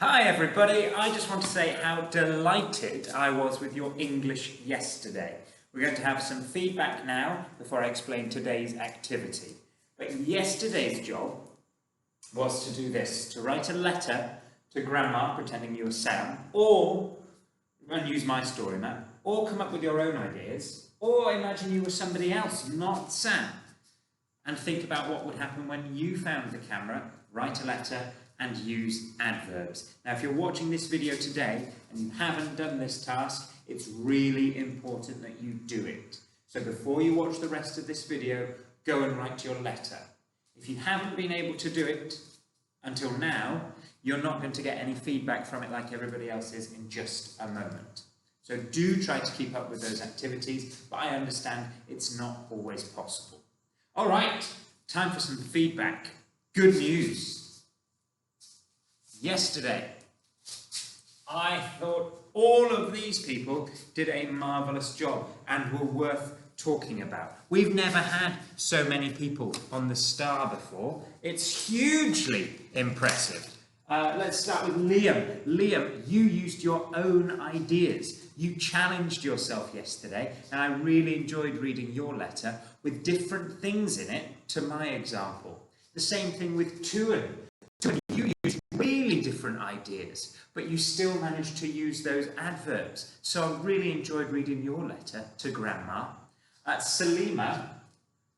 Hi everybody, I just want to say how delighted I was with your English yesterday. We're going to have some feedback now before I explain today's activity. But yesterday's job was to do this, to write a letter to Grandma pretending you were Sam, or, and use my story map, or come up with your own ideas, or imagine you were somebody else, not Sam, and think about what would happen when you found the camera, write a letter, and use adverbs. Now, if you're watching this video today and you haven't done this task, it's really important that you do it. So before you watch the rest of this video, go and write your letter. If you haven't been able to do it until now, you're not going to get any feedback from it like everybody else is in just a moment. So do try to keep up with those activities, but I understand it's not always possible. All right, time for some feedback. Good news. Yesterday, I thought all of these people did a marvellous job and were worth talking about. We've never had so many people on the star before. It's hugely impressive. Let's start with Liam. Liam, you used your own ideas. You challenged yourself yesterday, and I really enjoyed reading your letter with different things in it to my example. The same thing with Tuan. You used really different ideas, but you still managed to use those adverbs. So I really enjoyed reading your letter to Grandma. Salima,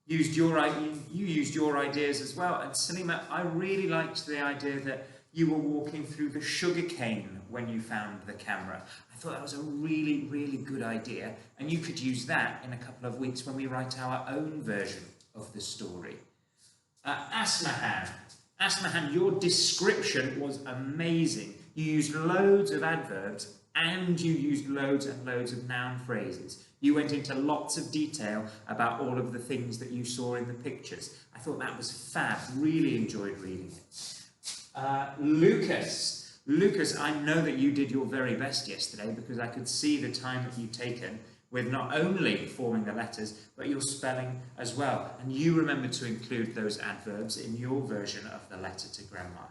you used your ideas as well. And Salima, I really liked the idea that you were walking through the sugarcane when you found the camera. I thought that was a really, really good idea. And you could use that in a couple of weeks when we write our own version of the story. Asmahan, your description was amazing. You used loads of adverbs and you used loads and loads of noun phrases. You went into lots of detail about all of the things that you saw in the pictures. I thought that was fab. Really enjoyed reading it. Lucas, I know that you did your very best yesterday because I could see the time that you'd taken with not only forming the letters, but your spelling as well. And you remembered to include those adverbs in your version of the letter to Grandma.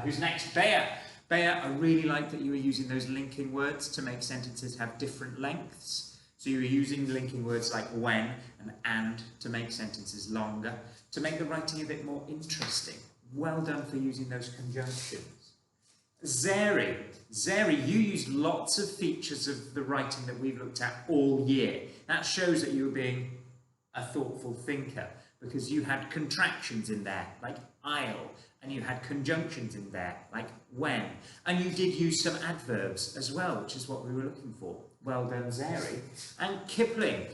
Who's next? Bea. Bea, I really like that you were using those linking words to make sentences have different lengths. So you were using linking words like when and to make sentences longer, to make the writing a bit more interesting. Well done for using those conjunctions. Zeri, you used lots of features of the writing that we've looked at all year. That shows that you were being a thoughtful thinker because you had contractions in there, like I'll, and you had conjunctions in there, like when. And you did use some adverbs as well, which is what we were looking for. Well done, Zeri. And Kipling,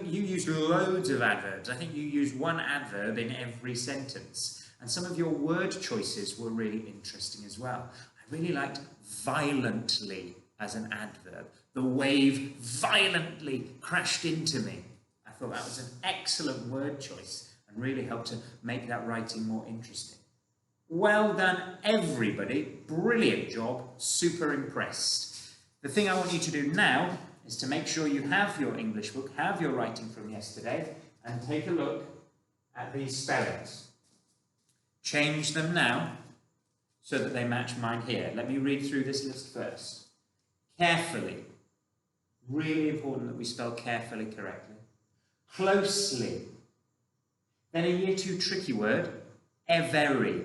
you used loads of adverbs. I think you used one adverb in every sentence. And some of your word choices were really interesting as well. I really liked violently as an adverb. The wave violently crashed into me. I thought that was an excellent word choice and really helped to make that writing more interesting. Well done, everybody. Brilliant job. Super impressed. The thing I want you to do now is to make sure you have your English book, have your writing from yesterday, and take a look at these spellings. Change them now so that they match mine here. Let me read through this list first. Carefully. Really important that we spell carefully correctly. Closely. Then a year 2 tricky word, every.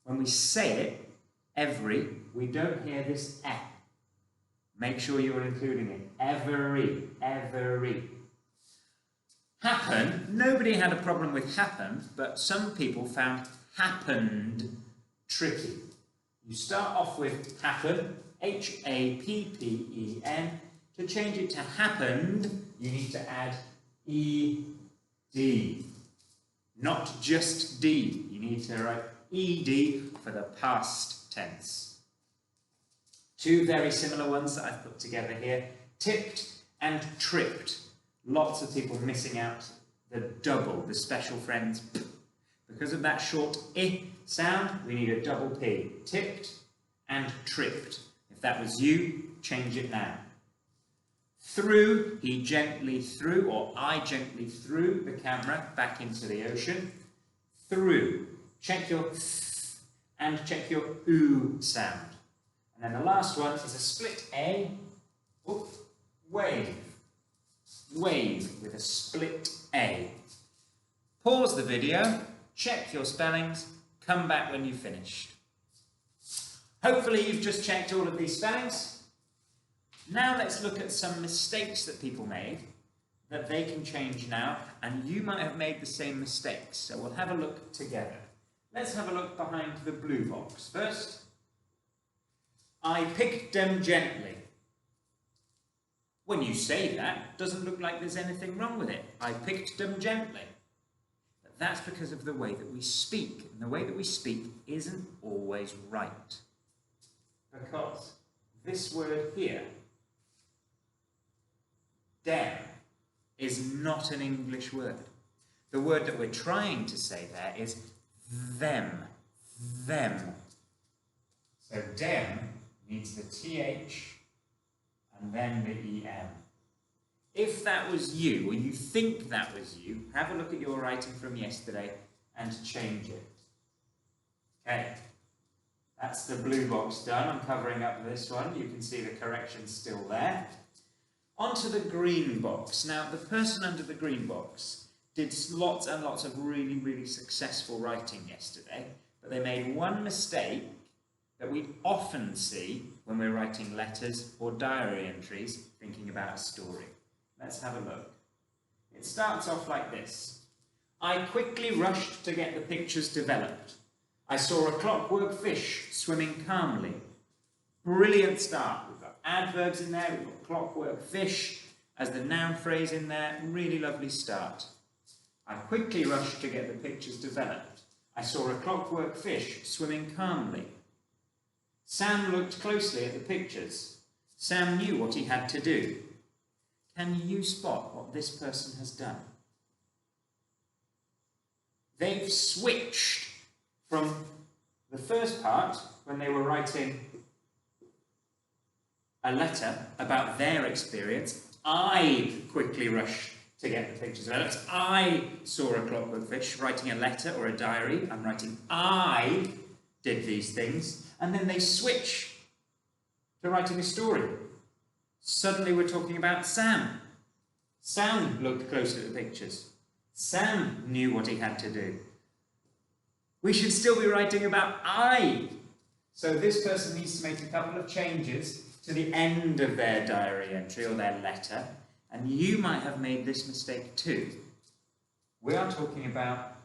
When we say it, every, we don't hear this eh. Make sure you're including it. Every. Happen. Nobody had a problem with happen, but some people found happened tricky. You start off with happen, H-A-P-P-E-N. To change it to happened, you need to add E-D. Not just D. You need to write E-D for the past tense. Two very similar ones that I've put together here. Tipped and tripped. Lots of people missing out the double, the special friends P. Because of that short I sound, we need a double P. Tipped and tripped. If that was you, change it now. Threw, he gently threw, or I gently threw the camera back into the ocean. Threw. Check your th and check your oo sound. And then the last one is a split A, wave. Wave with a split A. Pause the video, check your spellings, come back when you've finished. Hopefully you've just checked all of these spellings. Now let's look at some mistakes that people made that they can change now, and you might have made the same mistakes. So we'll have a look together. Let's have a look behind the blue box. First, I picked them gently. When you say that, it doesn't look like there's anything wrong with it. I picked them gently. But that's because of the way that we speak. And the way that we speak isn't always right. Because this word here, them, is not an English word. The word that we're trying to say there is them. Them. So dem needs the TH and then the EM. If that was you, or you think that was you, have a look at your writing from yesterday and change it. Okay, that's the blue box done. I'm covering up this one. You can see the correction's still there. Onto the green box. Now, the person under the green box did lots and lots of really, really successful writing yesterday, but they made one mistake that we often see when we're writing letters or diary entries thinking about a story. Let's have a look. It starts off like this. I quickly rushed to get the pictures developed. I saw a clockwork fish swimming calmly. Brilliant start. We've got adverbs in there, we've got clockwork fish as the noun phrase in there. Really lovely start. I quickly rushed to get the pictures developed. I saw a clockwork fish swimming calmly. Sam looked closely at the pictures. Sam knew what he had to do. Can you spot what this person has done? They've switched from the first part, when they were writing a letter about their experience. I quickly rushed to get the pictures developed. I saw a clockwork fish, writing a letter or a diary. I'm writing I did these things. And then they switch to writing a story. Suddenly we're talking about Sam. Sam looked closely at the pictures. Sam knew what he had to do. We should still be writing about I. So this person needs to make a couple of changes to the end of their diary entry or their letter. And you might have made this mistake too. We are talking about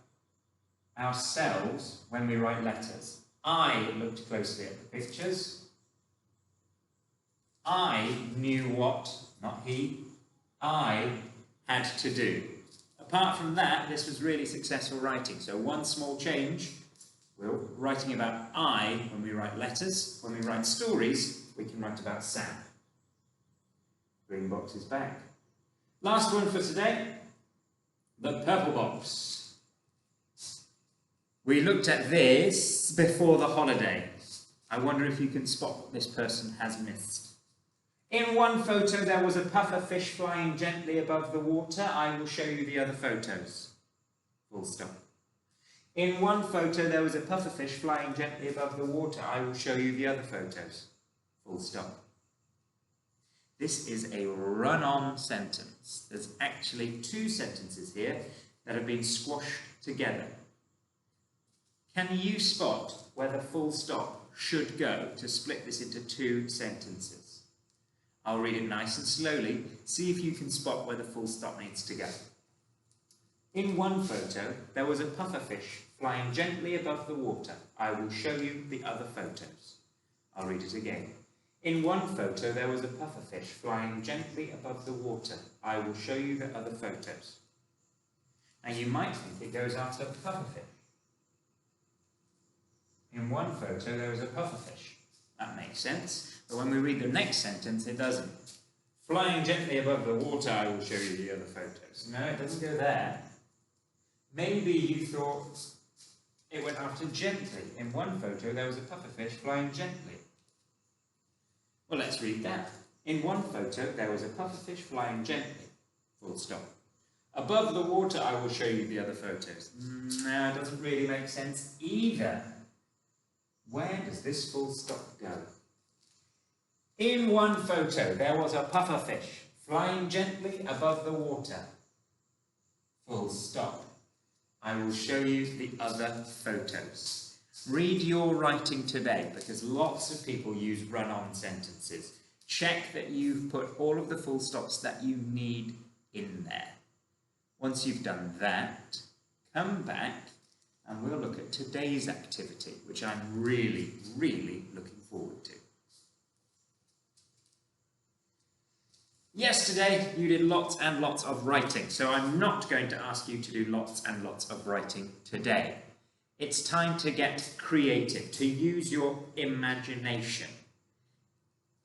ourselves when we write letters. I looked closely at the pictures. I knew what, not he, I had to do. Apart from that, this was really successful writing. So one small change, we're writing about I when we write letters. When we write stories, we can write about Sam. Green box is back. Last one for today, the purple box. We looked at this before the holiday. I wonder if you can spot what this person has missed. In one photo there was a puffer fish flying gently above the water. I will show you the other photos. Full stop. In one photo there was a puffer fish flying gently above the water. I will show you the other photos. Full stop. This is a run-on sentence. There's actually two sentences here that have been squashed together. Can you spot where the full stop should go to split this into two sentences? I'll read it nice and slowly. See if you can spot where the full stop needs to go. In one photo, there was a pufferfish flying gently above the water. I will show you the other photos. I'll read it again. In one photo, there was a pufferfish flying gently above the water. I will show you the other photos. Now you might think it goes after pufferfish. In one photo, there was a pufferfish. That makes sense. But when we read the next sentence, it doesn't. Flying gently above the water, I will show you the other photos. No, it doesn't go there. Maybe you thought it went after gently. In one photo, there was a pufferfish flying gently. Well, let's read that. In one photo, there was a pufferfish flying gently. Full stop. Above the water, I will show you the other photos. No, it doesn't really make sense either. Where does this full stop go? In one photo, there was a puffer fish flying gently above the water. Full stop. I will show you the other photos. Read your writing today, because lots of people use run-on sentences. Check that you've put all of the full stops that you need in there. Once you've done that, come back and we'll look at today's activity, which I'm really, really looking forward to. Yesterday, you did lots and lots of writing, so I'm not going to ask you to do lots and lots of writing today. It's time to get creative, to use your imagination.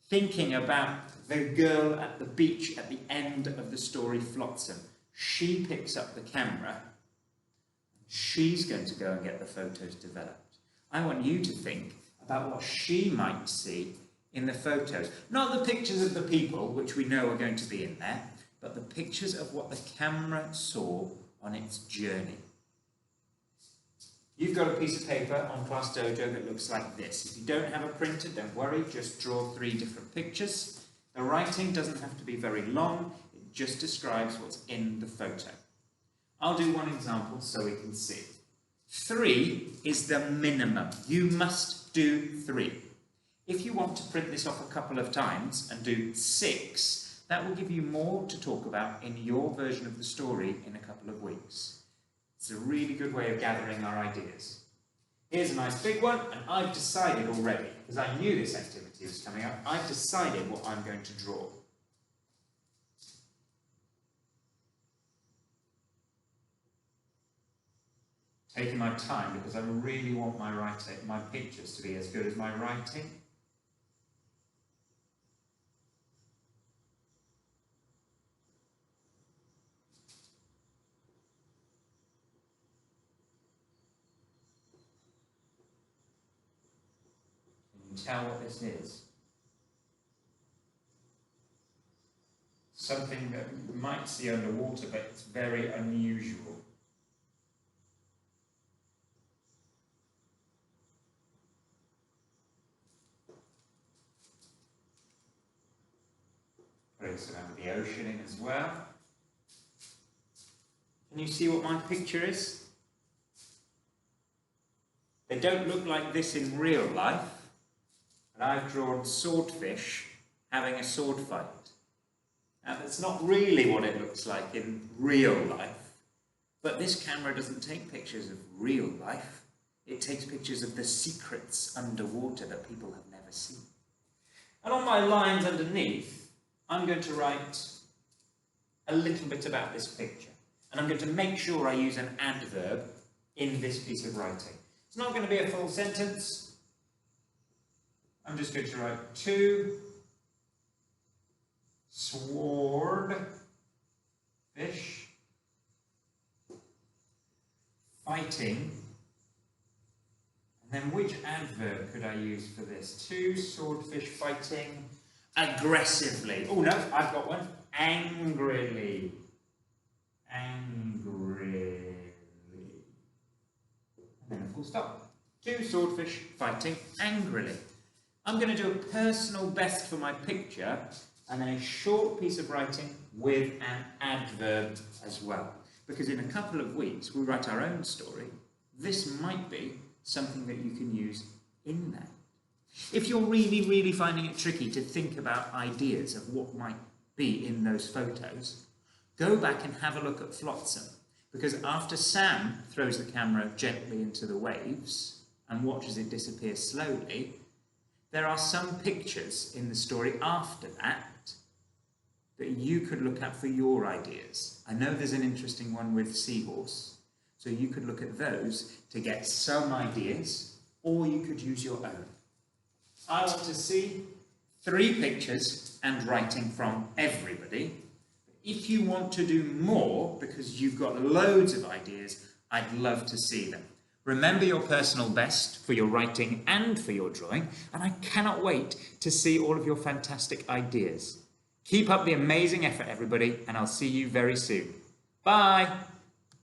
Thinking about the girl at the beach at the end of the story Flotsam. She picks up the camera. She's going to go and get the photos developed. I want you to think about what she might see in the photos. Not the pictures of the people, which we know are going to be in there, but the pictures of what the camera saw on its journey. You've got a piece of paper on Class Dojo that looks like this. If you don't have a printer, don't worry, just draw 3 different pictures. The writing doesn't have to be very long, it just describes what's in the photo. I'll do one example so we can see. 3 is the minimum. You must do 3. If you want to print this off a couple of times and do 6, that will give you more to talk about in your version of the story in a couple of weeks. It's a really good way of gathering our ideas. Here's a nice big one, and I've decided already, because I knew this activity was coming up, I've decided what I'm going to draw. Taking my time because I really want my pictures to be as good as my writing. Tell what this is. Something that you might see underwater, but it's very unusual. Putting some of the ocean in as well. Can you see what my picture is? They don't look like this in real life. And I've drawn swordfish having a sword fight. Now that's not really what it looks like in real life, but this camera doesn't take pictures of real life, it takes pictures of the secrets underwater that people have never seen. And on my lines underneath, I'm going to write a little bit about this picture, and I'm going to make sure I use an adverb in this piece of writing. It's not going to be a full sentence. I'm just going to write 2 sword fish fighting, and then which adverb could I use for this? 2 swordfish fighting aggressively. Oh no, I've got one. Angrily. Angrily. And then a full stop. 2 swordfish fighting angrily. I'm going to do a personal best for my picture and then a short piece of writing with an adverb as well. Because in a couple of weeks we write our own story. This might be something that you can use in there. If you're really, really finding it tricky to think about ideas of what might be in those photos, go back and have a look at Flotsam. Because after Sam throws the camera gently into the waves and watches it disappear slowly, there are some pictures in the story after that that you could look at for your ideas. I know there's an interesting one with Seahorse, so you could look at those to get some ideas, or you could use your own. I want to see 3 pictures and writing from everybody. If you want to do more, because you've got loads of ideas, I'd love to see them. Remember your personal best for your writing and for your drawing, and I cannot wait to see all of your fantastic ideas. Keep up the amazing effort, everybody, and I'll see you very soon. Bye!